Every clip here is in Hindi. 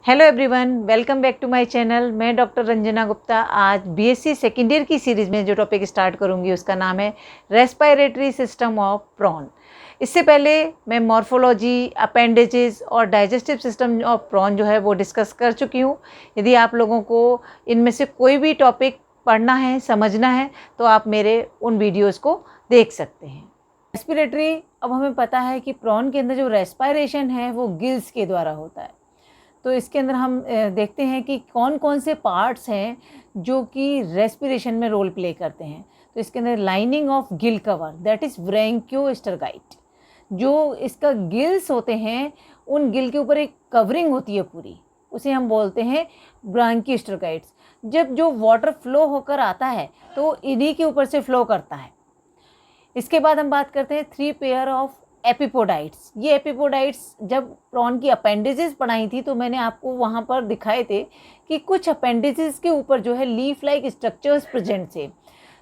Hello everyone, welcome back to my channel. मैं डॉक्टर रंजना गुप्ता आज बीएससी सेकेंड ईयर की सीरीज़ में जो टॉपिक स्टार्ट करूंगी उसका नाम है रेस्पिरेटरी सिस्टम ऑफ प्रॉन। इससे पहले मैं मॉर्फोलॉजी, अपेंडेजेस और डाइजेस्टिव सिस्टम ऑफ प्रॉन जो है वो डिस्कस कर चुकी हूँ। यदि आप लोगों को इनमें से कोई भी टॉपिक पढ़ना है, समझना है, तो आप मेरे उन वीडियोज़ को देख सकते हैं। रेस्पिरेटरी, अब हमें पता है कि प्रॉन के अंदर जो रेस्पिरेशन है वो गिल्स के द्वारा होता है। तो इसके अंदर हम देखते हैं कि कौन कौन से पार्ट्स हैं जो कि रेस्पिरेशन में रोल प्ले करते हैं। तो इसके अंदर lining of gill cover, that is branchiostegite. जो इसका गिल्स होते हैं उन गिल के ऊपर एक कवरिंग होती है पूरी, उसे हम बोलते हैं ब्रैंकियोस्टर्गाइट्स। जब जो वाटर फ्लो होकर आता है तो इन्हीं के ऊपर से फ्लो करता है। इसके बाद हम बात करते हैं 3 पेयर ऑफ एपिपोडाइट्स। ये एपिपोडाइट्स जब प्रॉन की अपेंडिजेस पढ़ाई थी तो मैंने आपको वहाँ पर दिखाए थे कि कुछ अपेंडिजेस के ऊपर जो है लीफ लाइक स्ट्रक्चर्स प्रेजेंट थे।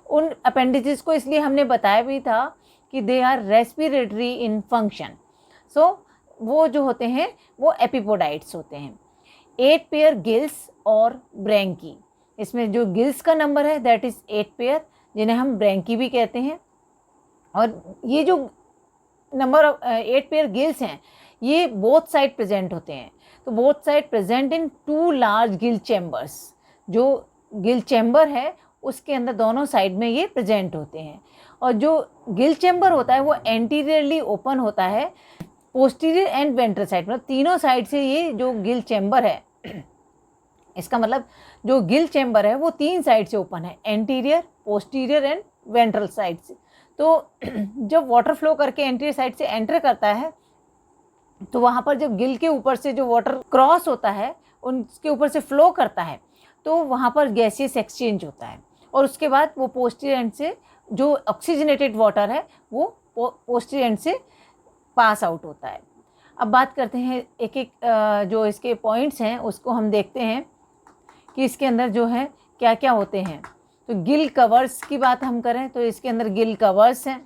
उन अपेंडिजेस को इसलिए हमने बताया भी था कि they are respiratory in function. So वो जो होते हैं वो एपिपोडाइट्स होते हैं। 8 पेयर गिल्स और ब्रैंकी, इसमें जो गिल्स का नंबर है दैट इज़ 8 पेयर, जिन्हें हम ब्रैंकी भी कहते हैं। और ये जो नंबर ऑफ 8 पेयर गिल्स हैं ये बोथ साइड प्रेजेंट होते हैं। तो both side present in 2 large Gill chambers. जो गिल चैम्बर है उसके अंदर दोनों साइड में ये प्रेजेंट होते हैं। और जो गिल चैम्बर होता है वो एंटीरियरली ओपन होता है, पोस्टीरियर एंड वेंट्रल साइड, मतलब तीनों साइड से ये जो गिल चैम्बर है इसका मतलब जो गिल चैम्बर है वो 3 साइड से ओपन है, anterior, posterior and ventral side से। तो जब वाटर फ्लो करके एंटीरियर साइड से एंटर करता है तो वहाँ पर जब गिल के ऊपर से जो वाटर क्रॉस होता है उनके ऊपर से फ्लो करता है तो वहाँ पर गैसियस एक्सचेंज होता है। और उसके बाद वो पोस्टीरियर एंड से जो ऑक्सीजनेटेड वाटर है वो पोस्टीरियर एंड से पास आउट होता है। अब बात करते हैं एक एक जो इसके पॉइंट्स हैं उसको हम देखते हैं कि इसके अंदर जो है क्या क्या होते हैं। तो गिल कवर्स की बात हम करें तो इसके अंदर गिल कवर्स हैं।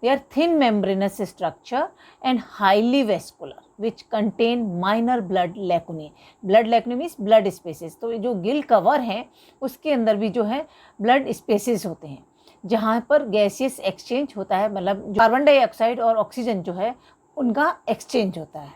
They are thin membranous structure and highly vascular which contain minor blood lacunae. Blood lacunae means blood spaces. तो जो गिल कवर हैं उसके अंदर भी जो है ब्लड स्पेसेस होते हैं जहाँ पर गैसियस एक्सचेंज होता है, मतलब कार्बन डाइऑक्साइड और ऑक्सीजन जो है उनका एक्सचेंज होता है।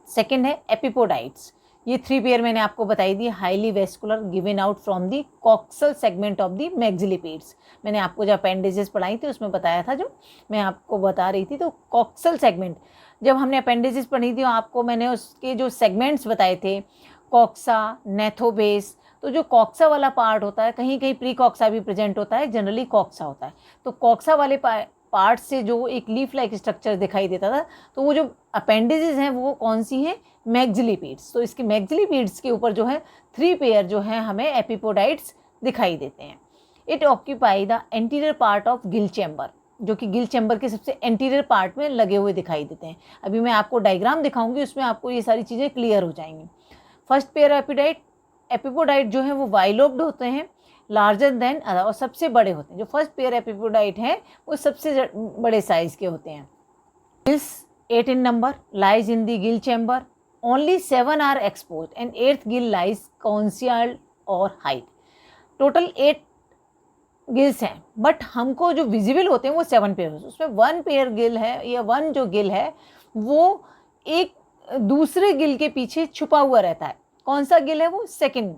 सेकेंड है एपिपोडाइट्स। ये 3 पेयर मैंने आपको बताई दी, highly vascular, given out from the coxal segment of the maxillipeds. मैंने आपको जो अपेंडेजेस पढ़ाई थी उसमें बताया था, जो मैं आपको बता रही थी। तो कॉक्सल सेगमेंट, जब हमने अपेंडेजेस पढ़ी थी आपको मैंने उसके जो सेगमेंट्स बताए थे, कॉक्सा, नेथोबेस। तो जो कॉक्सा वाला पार्ट होता है, कहीं कहीं प्री कॉक्सा भी प्रेजेंट होता है, जनरली कॉक्सा होता है। तो कॉक्सा वाले पार्ट से जो एक लीफ लाइक स्ट्रक्चर दिखाई देता था, तो वो जो अपेंडेजेस हैं वो कौन सी हैं? मैक्सिलिपेड्स। तो इसके मैक्सिलिपेड्स के ऊपर जो है 3 पेयर जो है हमें एपिपोडाइट्स दिखाई देते हैं। It occupy the anterior part of gill chamber, जो कि गिल चैम्बर के सबसे एंटीरियर पार्ट में लगे हुए दिखाई देते हैं। अभी मैं आपको डायग्राम दिखाऊंगी, उसमें आपको ये सारी चीज़ें क्लियर हो जाएंगी। फर्स्ट पेयर एपिपोडाइट जो है वो वाइलोब्ड होते हैं, लार्जर देन अदर, और सबसे बड़े होते हैं। जो फर्स्ट पेयर एपिपोडाइट हैं वो सबसे बड़े साइज के होते हैं। Gills 8 in number lies in the gill chamber. Only 7 are exposed and 8th gill lies concealed or hide. Total 8 gills हैं, बट हमको जो विजिबल होते हैं वो 7 पेयर। उसमें 1 पेयर गिल है, या 1 जो गिल है वो एक दूसरे गिल के पीछे छुपा हुआ रहता है। कौन सा गिल है? वो second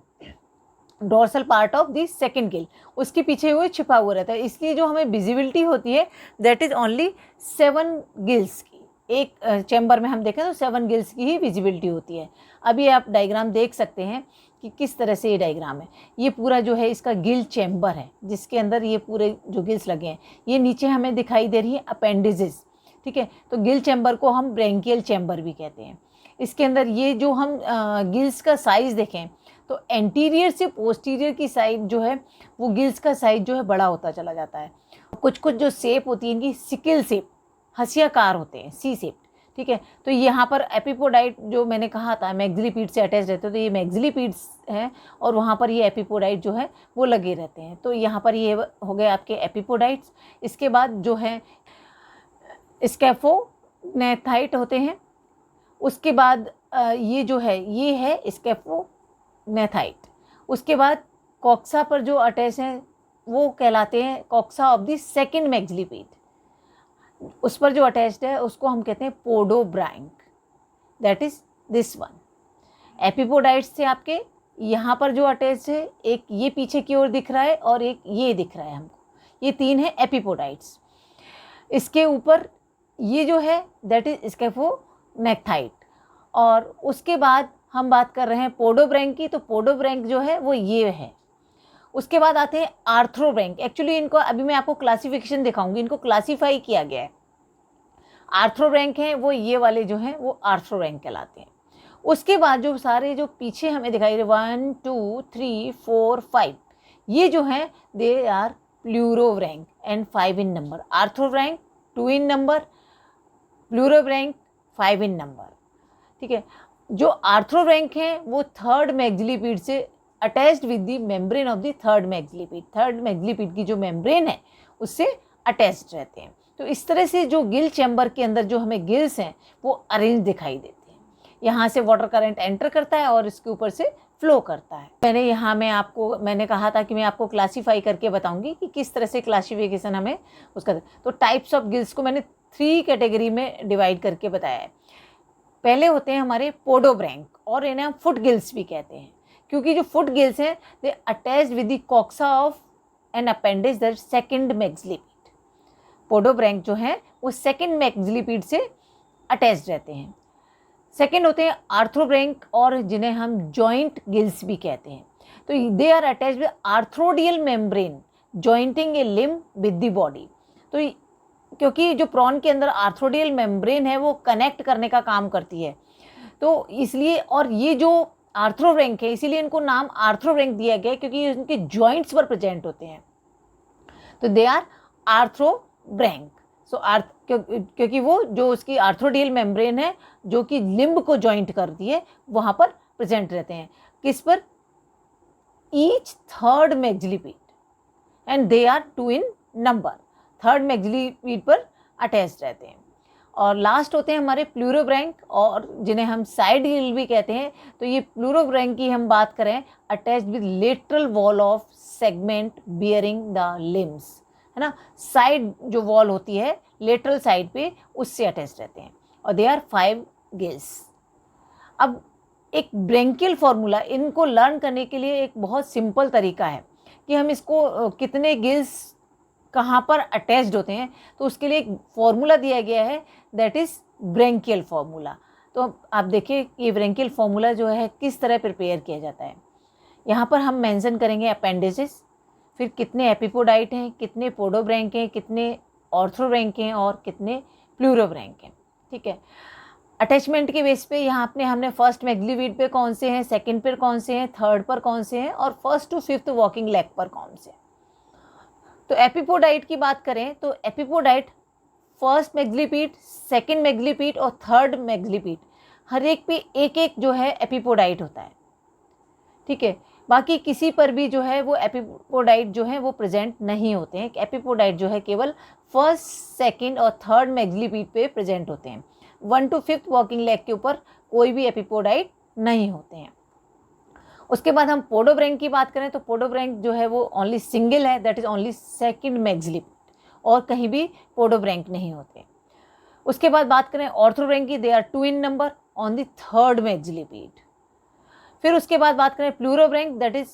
dorsal part of the second Gill, उसके पीछे हुए छिपा हुआ रहता है। इसलिए जो हमें विजिबिलिटी होती है दैट इज़ ओनली 7 गिल्स की। एक चैम्बर में हम देखें तो 7 गिल्स की ही विजिबिलिटी होती है। अभी आप डायग्राम देख सकते हैं कि किस तरह से ये डायग्राम है। ये पूरा जो है इसका गिल चैम्बर है जिसके अंदर ये पूरे जो गिल्स लगे हैं। ये नीचे हमें दिखाई दे रही है अपेंडिजेस, ठीक है। तो गिल चैम्बर को हम ब्रैंकियल चैम्बर भी कहते हैं। इसके अंदर ये जो हम गिल्स का साइज़ देखें तो एंटीरियर से पोस्टीरियर की साइड जो है वो गिल्स का साइज जो है बड़ा होता चला जाता है। कुछ कुछ जो शेप होती है इनकी सिकल शेप, हंसियाकार होते हैं, सी शेप, ठीक है। तो यहाँ पर एपिपोडाइट जो मैंने कहा था मैक्सिलिपीड से अटैच रहते हैं, तो ये मैक्सिलिपीड्स हैं और वहाँ पर ये एपिपोडाइट जो है वो लगे रहते हैं। तो यहाँ पर ये हो गए आपके एपिपोडाइट्स। इसके बाद जो है स्कैफोग्नाथाइट होते हैं, उसके बाद ये जो है ये है स्केफोग्नाथाइट। उसके बाद कॉक्सा पर जो अटैच हैं वो कहलाते हैं कॉक्सा ऑफ द सेकंड मैक्सिलिपेड। उस पर जो अटैच्ड है उसको हम कहते हैं पोडोब्रैंक, दैट इज दिस वन। एपिपोडाइट्स थे आपके, यहाँ पर जो अटैच है एक ये पीछे की ओर दिख रहा है और एक ये दिख रहा है हमको, ये 3 है एपिपोडाइट्स। इसके ऊपर ये जो है दैट इज स्केफोग्नाथाइट। और उसके बाद हम बात कर रहे हैं पोडोब्रैंक की, तो पोडोब्रैंक जो है वो ये है। उसके बाद आते हैं आर्थ्रोब्रैंक। एक्चुअली इनको अभी मैं आपको क्लासिफिकेशन दिखाऊंगी, इनको क्लासीफाई किया गया है। आर्थ्रोब्रैंक हैं वो ये वाले जो हैं वो आर्थ्रोब्रैंक कहलाते हैं। उसके बाद जो सारे जो पीछे हमें दिखाई दे 1 2 3 4 5 ये जो हैं they are pleurobranch and 5 in number. Arthrobranch 2 in number, pleurobranch 5 in number. ठीक है, जो आर्थ्रोब्रैंक हैं वो थर्ड मैक्सिलिपेड से attached with the membrane of the third maxilliped. Third maxilliped की जो मेम्ब्रेन है उससे अटैच्ड रहते हैं। तो इस तरह से जो गिल चैम्बर के अंदर जो हमें गिल्स हैं वो अरेंज दिखाई देते हैं। यहाँ से वाटर करंट एंटर करता है और इसके ऊपर से फ्लो करता है। मैंने कहा था कि मैं आपको क्लासीफाई करके बताऊंगी कि किस तरह से क्लासिफिकेशन हमें उसका। तो टाइप्स ऑफ गिल्स को मैंने 3 कैटेगरी में डिवाइड करके बताया है। पहले होते हैं हमारे पोडोब्रैंक, और इन्हें हम फुट गिल्स भी कहते हैं, क्योंकि जो फुट गिल्स हैं they attached with the coxa of an appendage that second maxilliped. Podobranch जो है वो सेकंड मैक्सिलिपेड से अटैच्ड रहते हैं। सेकंड होते हैं आर्थ्रोब्रैंक, और जिन्हें हम जॉइंट गिल्स भी कहते हैं। तो they are attached with arthrodial membrane jointing a limb with the body. तो क्योंकि जो प्रॉन के अंदर आर्थ्रोडियल मेम्ब्रेन है वो कनेक्ट करने का काम करती है, तो इसलिए, और ये जो आर्थ्रोब्रैंक है इसीलिए इनको नाम आर्थ्रोब्रैंक दिया गया क्योंकि उनके जॉइंट्स पर प्रेजेंट होते हैं। तो दे आर आर्थ्रोब्रैंक। सो क्योंकि वो जो उसकी आर्थ्रोडियल मेम्ब्रेन है जो कि लिम्ब को जॉइंट करती है वहाँ पर प्रेजेंट रहते हैं। किस पर? Each third maxilliped, and they are 2 in number. Third maxilliped पर अटैच्ड रहते हैं। और लास्ट होते हैं हमारे प्लूरोब्रैंक, और जिन्हें हम साइड गिल भी कहते हैं। तो ये प्लूरोब्रैंक की हम बात करें, attached with lateral wall of segment bearing the limbs, है ना। साइड जो वॉल होती है लेटरल साइड पे उससे अटैच रहते हैं, और दे आर 5 गिल्स। अब एक ब्रेंकियल फॉर्मूला, इनको लर्न करने के लिए एक बहुत सिंपल तरीका है कि हम इसको कितने गिल्स कहाँ पर अटैच्ड होते हैं, तो उसके लिए एक फॉर्मूला दिया गया है, दैट इज़ ब्रेंकियल फॉर्मूला। तो आप देखिए ये ब्रेंकियल फॉर्मूला जो है किस तरह प्रिपेयर किया जाता है। यहाँ पर हम मेंशन करेंगे अपेंडेजेस, फिर कितने एपिपोडाइट हैं, कितने पोडोब्रैंक हैं, कितने ऑर्थ्रोब्रैंक हैं और कितने प्लूरोब्रैंक हैं। ठीक है, अटैचमेंट के बेस पे यहाँ पे हमने फर्स्ट मैक्सिलिपेड पे कौन से हैं, सेकंड पर कौन से हैं, थर्ड पर कौन से हैं, और first to fifth walking leg पर कौन से। तो एपिपोडाइट की बात करें तो एपिपोडाइट फर्स्ट मैक्सिलिपेड, सेकंड मैक्सिलिपेड और थर्ड मैक्सिलिपेड, हर एक पे एक एक जो है एपिपोडाइट होता है। ठीक है, बाकी किसी पर भी जो है वो एपिपोडाइट जो है वो प्रेजेंट नहीं होते हैं। एपिपोडाइट जो है केवल फर्स्ट, सेकंड और थर्ड मैक्सिलिपेड पे प्रेजेंट होते हैं। 1 to 5th वॉकिंग लेग के ऊपर कोई भी एपिपोडाइट नहीं होते हैं। उसके बाद हम पोडोब्रैंक की बात करें तो पोडोब्रैंक जो है वो ओनली सिंगल है, दैट इज ओनली सेकंड मैक्सिलिपेड, और कहीं भी पोडोब्रैंक नहीं होते। उसके बाद बात करें ऑर्थ्रोब्रैंक की, they are 2 in number on the third maxilliped. फिर उसके बाद बात करें pleurobranch, that is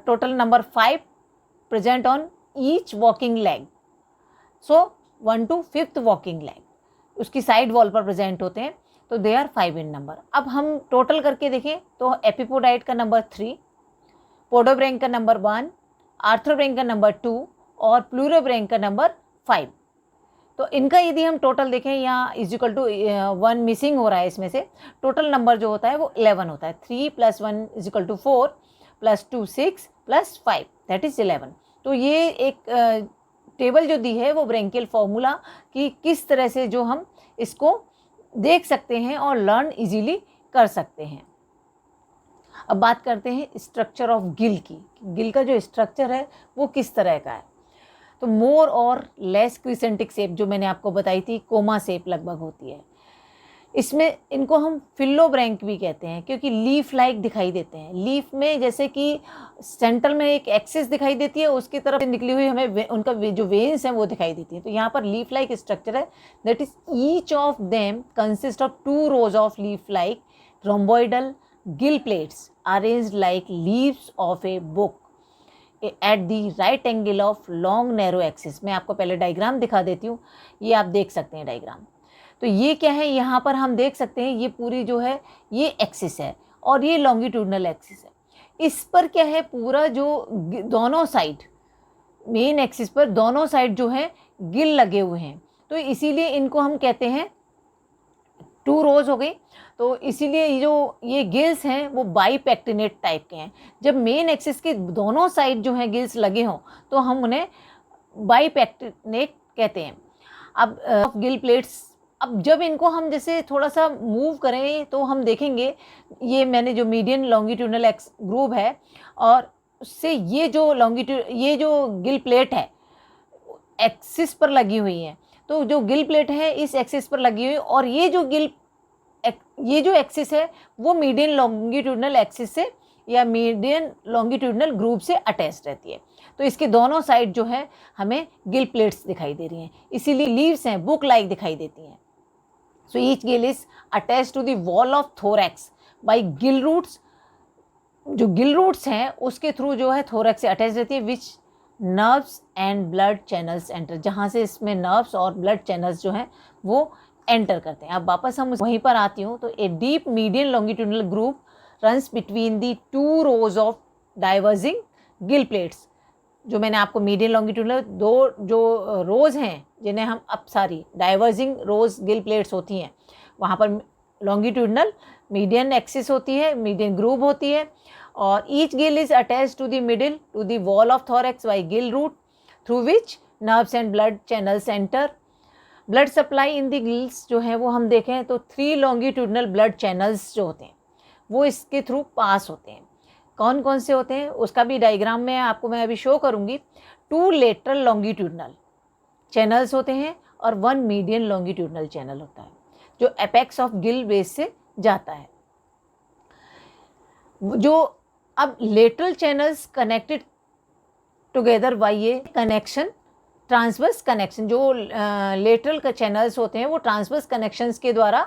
total number 5 present on each walking leg. So 1 to 5th walking leg उसकी साइड वॉल पर प्रेजेंट होते हैं, तो दे आर 5 इन नंबर। अब हम टोटल करके देखें तो एपिपोडाइट का नंबर 3, पोडोब्रैंक का नंबर 1, आर्थ्रोब्रैंक का नंबर 2 और प्लूरोब्रैंक का नंबर 5। तो इनका यदि हम टोटल देखें, यहाँ इक्वल टू 1 मिसिंग हो रहा है, इसमें से टोटल नंबर जो होता है वो 11 होता है। 3 + 1 = 4 + 2 6 + 5 दैट इज 11। तो ये एक टेबल जो दी है वो ब्रेंकियल फॉर्मूला कि किस तरह से जो हम इसको देख सकते हैं और लर्न इजीली कर सकते हैं। अब बात करते हैं स्ट्रक्चर ऑफ गिल की। गिल का जो स्ट्रक्चर है वो किस तरह का है। तो मोर और लेस क्रिसेंटिक शेप जो मैंने आपको बताई थी, कोमा शेप लगभग होती है। इसमें इनको हम फिलोब्रैंक भी कहते हैं क्योंकि लीफ लाइक दिखाई देते हैं। लीफ में जैसे कि सेंटर में एक एक्सिस दिखाई देती है, उसकी तरफ निकली हुई हमें उनका जो वेन्स हैं वो दिखाई देती है। तो यहाँ पर लीफ लाइक स्ट्रक्चर है, that is each of them consist of 2 rows of leaf like rhomboidal gill plates arranged like leaves of a book at the right angle of long narrow axis। मैं आपको पहले डायग्राम दिखा देती हूँ, ये आप देख सकते हैं डायग्राम। तो ये क्या है, यहाँ पर हम देख सकते हैं ये पूरी जो है ये एक्सिस है और ये लॉन्गिट्यूडनल एक्सिस है। इस पर क्या है, पूरा जो दोनों साइड मेन एक्सिस पर दोनों साइड जो है गिल लगे हुए हैं, तो इसीलिए इनको हम कहते हैं 2 rows हो गई। तो इसीलिए जो ये गिल्स हैं वो बाईपेक्टिनेट टाइप के हैं। जब मेन एक्सिस के दोनों साइड जो हैं गिल्स लगे हों तो हम उन्हें बाईपेक्टिनेट कहते हैं। अब गिल प्लेट्स, अब जब इनको हम जैसे थोड़ा सा मूव करें तो हम देखेंगे, ये मैंने जो मीडियन लॉन्गिट्यूडनल एक्स ग्रूव है और उससे ये जो गिल प्लेट है एक्सिस पर लगी हुई है। तो जो गिल प्लेट है इस एक्सिस पर लगी हुई और ये जो एक्सिस है वो मीडियन लॉन्गिट्यूडनल एक्सिस से या मीडियन लॉन्गिट्यूडनल ग्रूव से अटैच रहती है। तो इसके दोनों साइड जो है हमें गिल प्लेट्स दिखाई दे रही हैं, इसीलिए लीव्स हैं बुक लाइक दिखाई देती हैं। So each gill is attach to the wall of thorax by gill roots. जो गिल रूट्स हैं उसके थ्रू जो है थोरैक्स से अटैच रहती है, which nerves and blood channels enter, जहाँ से इसमें नर्व्स और ब्लड चैनल्स जो हैं वो एंटर करते हैं। अब वापस हम वहीं पर आती हूँ। तो a deep median longitudinal groove runs between the 2 rows of diverging Gill plates. जो मैंने आपको मीडियन लॉन्गिट्यूडनल 2 जो रोज हैं जिन्हें हम डाइवर्जिंग रोज गिल प्लेट्स होती हैं, वहाँ पर लॉन्गिट्यूडनल मीडियन एक्सिस होती है, मीडियन ग्रूव होती है और each gill is attach to the middle to the wall of thorax by gill root through which nerves and blood channels enter. Blood supply in the gills जो है वो हम देखें तो 3 लॉन्गिट्यूडनल ब्लड चैनल्स जो होते हैं वो इसके थ्रू पास होते हैं। कौन कौन से होते हैं उसका भी डायग्राम में आपको मैं अभी शो करूँगी। 2 लेटरल लॉन्गिट्यूडनल चैनल्स होते हैं और 1 मीडियन लॉन्गिट्यूडनल चैनल होता है जो एपेक्स ऑफ गिल बेस से जाता है। जो अब lateral channels connected together by ये कनेक्शन ट्रांसवर्स कनेक्शन, जो लेटरल का चैनल्स होते हैं वो ट्रांसवर्स कनेक्शंस के द्वारा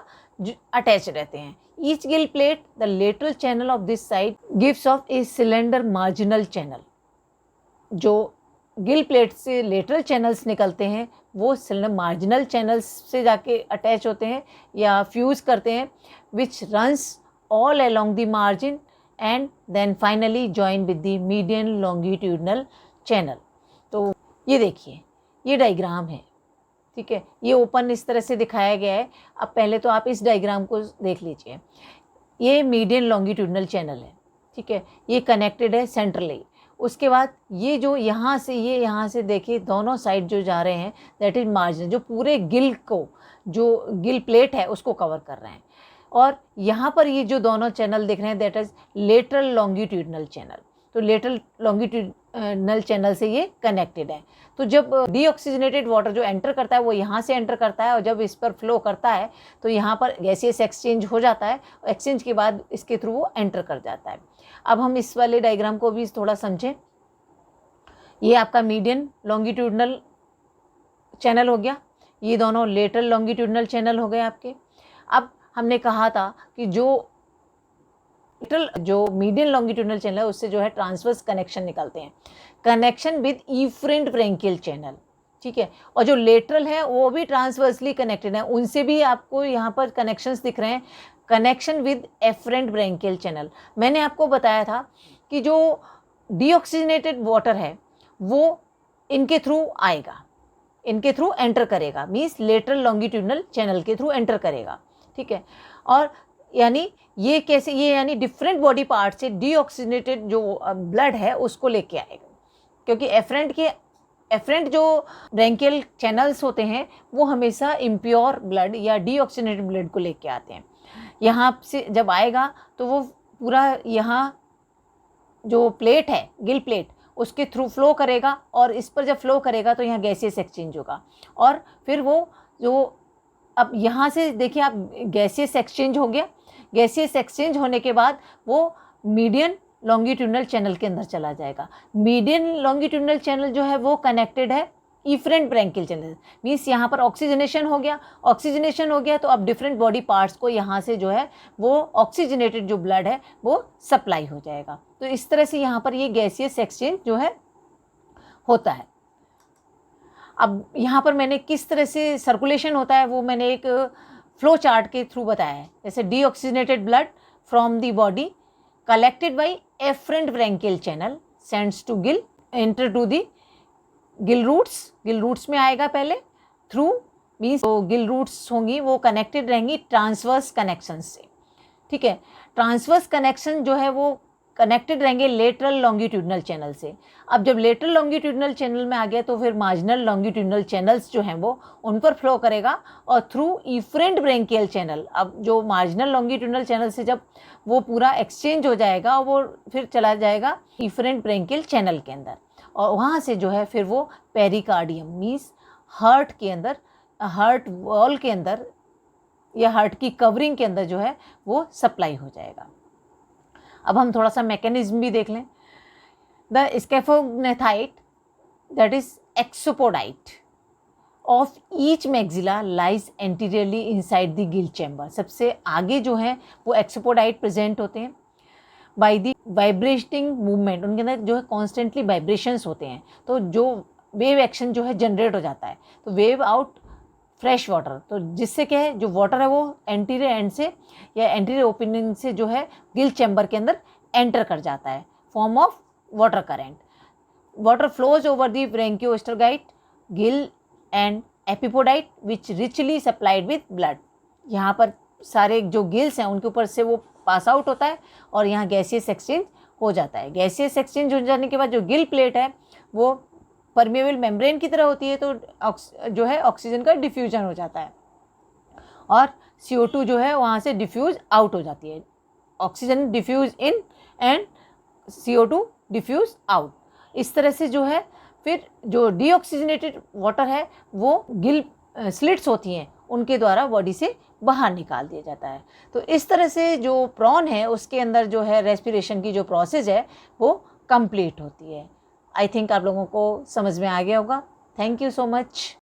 अटैच रहते हैं। Each Gill plate the lateral channel of this side gives off a cylinder marginal channel. जो गिल प्लेट से लेटरल चैनल्स निकलते हैं वो सिलेंडर मार्जिनल चैनल्स से जाके अटैच होते हैं या फ्यूज़ करते हैं, which runs all along the margin and then finally join with the median longitudinal channel. तो ये देखिए ये डायग्राम है, ठीक है, ये ओपन इस तरह से दिखाया गया है। अब पहले तो आप इस डायग्राम को देख लीजिए, ये मीडियन लॉन्गिट्यूडनल चैनल है, ठीक है, ये कनेक्टेड है सेंट्रली। उसके बाद ये जो यहाँ से देखिए दोनों साइड जो जा रहे हैं दैट इज मार्जिन, जो पूरे गिल को जो गिल प्लेट है उसको कवर कर रहे हैं। और यहाँ पर ये जो दोनों चैनल दिख रहे हैं that is lateral longitudinal channel. तो लेटरल लॉन्गिट्यूडनल चैनल से ये कनेक्टेड है। तो जब डीऑक्सीजनेटेड वाटर जो एंटर करता है वो यहाँ से एंटर करता है और जब इस पर फ्लो करता है तो यहाँ पर गैसियस एक्सचेंज हो जाता है, एक्सचेंज के बाद इसके थ्रू वो एंटर कर जाता है। अब हम इस वाले डायग्राम को भी थोड़ा समझें। ये आपका मीडियन लॉन्गिट्यूडनल चैनल हो गया, ये दोनों लेटरल लॉन्गिट्यूडनल चैनल हो गए आपके। अब हमने कहा था कि जो मीडियन लॉन्गिट्यूडनल चैनल है उससे जो है ट्रांसवर्स कनेक्शन निकलते हैं, connection with efferent branchial channel, ठीक है। और जो लेटरल है वो भी ट्रांसवर्सली कनेक्टेड है, उनसे भी आपको यहाँ पर कनेक्शंस दिख रहे हैं, connection with efferent branchial channel. मैंने आपको बताया था कि जो डीऑक्सीजनेटेड वाटर है वो इनके थ्रू आएगा, इनके थ्रू एंटर करेगा, मीन्स लेटरल लॉन्गिट्यूडनल चैनल के थ्रू एंटर करेगा, ठीक है। और यानी ये कैसे, ये यानी डिफरेंट बॉडी पार्ट से डीऑक्सीजनेटेड जो ब्लड है उसको लेके आएगा, क्योंकि एफरेंट जो ब्रैंकियल चैनल्स होते हैं वो हमेशा इम्प्योर ब्लड या डीऑक्सीजनेटेड ब्लड को लेके आते हैं। यहाँ से जब आएगा तो वो पूरा यहाँ जो प्लेट है गिल प्लेट उसके थ्रू फ्लो करेगा और इस पर जब फ्लो करेगा तो यहाँ गैसियस एक्सचेंज होगा और फिर वो जो अब यहाँ से देखिए आप, गैसियस एक्सचेंज हो गया, गैसियस एक्सचेंज होने के बाद वो मीडियन लॉन्गिट्यूडनल चैनल के अंदर चला जाएगा। मीडियन लॉन्गिट्यूडनल चैनल जो है वो कनेक्टेड है इफरेंट ब्रैंकियल चैनल, मीन्स यहाँ पर ऑक्सीजनेशन हो गया। ऑक्सीजनेशन हो गया तो अब डिफरेंट बॉडी पार्ट्स को यहाँ से जो है वो ऑक्सीजनेटेड जो ब्लड है वो सप्लाई हो जाएगा। तो इस तरह से यहाँ पर ये गैसियस एक्सचेंज जो है होता है। अब यहाँ पर मैंने किस तरह से सर्कुलेशन होता है वो मैंने एक फ्लो चार्ट के थ्रू बताया है। जैसे deoxygenated blood from the body collected by efferent branchial channel sends to gill, enter to the gill roots, gill roots में आएगा पहले, थ्रू मीन्स तो गिल रूट्स होंगी वो कनेक्टेड रहेंगी ट्रांसवर्स कनेक्शन से, ठीक है। ट्रांसवर्स कनेक्शन जो है वो कनेक्टेड रहेंगे लेटरल लॉन्गिट्यूडनल चैनल से। अब जब लेटरल लॉन्गिट्यूडनल चैनल में आ गया तो फिर मार्जिनल लॉन्गिट्यूडनल चैनल्स जो हैं वो उन पर फ्लो करेगा और थ्रू इफरेंट ब्रैंकियल चैनल, अब जो मार्जिनल लॉन्गिट्यूडनल चैनल से जब वो पूरा एक्सचेंज हो जाएगा वो फिर चला जाएगा इफरेंट ब्रैंकियल चैनल के अंदर, और वहाँ से जो है फिर वो पेरिकार्डियम मीन्स हार्ट के अंदर, हार्ट वॉल के अंदर या हार्ट की कवरिंग के अंदर जो है वो सप्लाई हो जाएगा। अब हम थोड़ा सा मैकेनिज्म भी देख लें। The scaphognathite that is exopodite of each maxilla lies anteriorly inside the gill chamber. सबसे आगे जो है वो एक्सोपोडाइट प्रेजेंट होते हैं। बाय द वाइब्रेटिंग मूवमेंट, उनके अंदर जो है कॉन्स्टेंटली वाइब्रेशंस होते हैं, तो जो वेव एक्शन जो है जनरेट हो जाता है, तो वेव आउट फ्रेश वाटर, तो जिससे क्या है जो वाटर है वो एंटीरियर एंड से या एंटीरियर ओपनिंग से जो है गिल चैम्बर के अंदर एंटर कर जाता है, form of water current. Water flows over the branchiostegite gill and epipodite which richly supplied with blood. यहाँ पर सारे जो गिल्स हैं उनके ऊपर से वो पास आउट होता है और यहाँ गैसियस एक्सचेंज हो जाता है। गैसियस एक्सचेंज हो जाने के बाद जो गिल प्लेट है वो परमेबल मेम्ब्रेन की तरह होती है, तो जो है ऑक्सीजन का डिफ्यूजन हो जाता है और CO2 जो है वहाँ से डिफ्यूज आउट हो जाती है। Oxygen diffuse in and CO2 diffuse out. इस तरह से जो है फिर जो डीऑक्सीजनेटेड वाटर है वो गिल स्लिट्स होती हैं उनके द्वारा बॉडी से बाहर निकाल दिया जाता है। तो इस तरह से जो प्रॉन है उसके अंदर जो है रेस्पिरेशन की जो प्रोसेस है वो कंप्लीट होती है। आई थिंक आप लोगों को समझ में आ गया होगा। Thank you so much.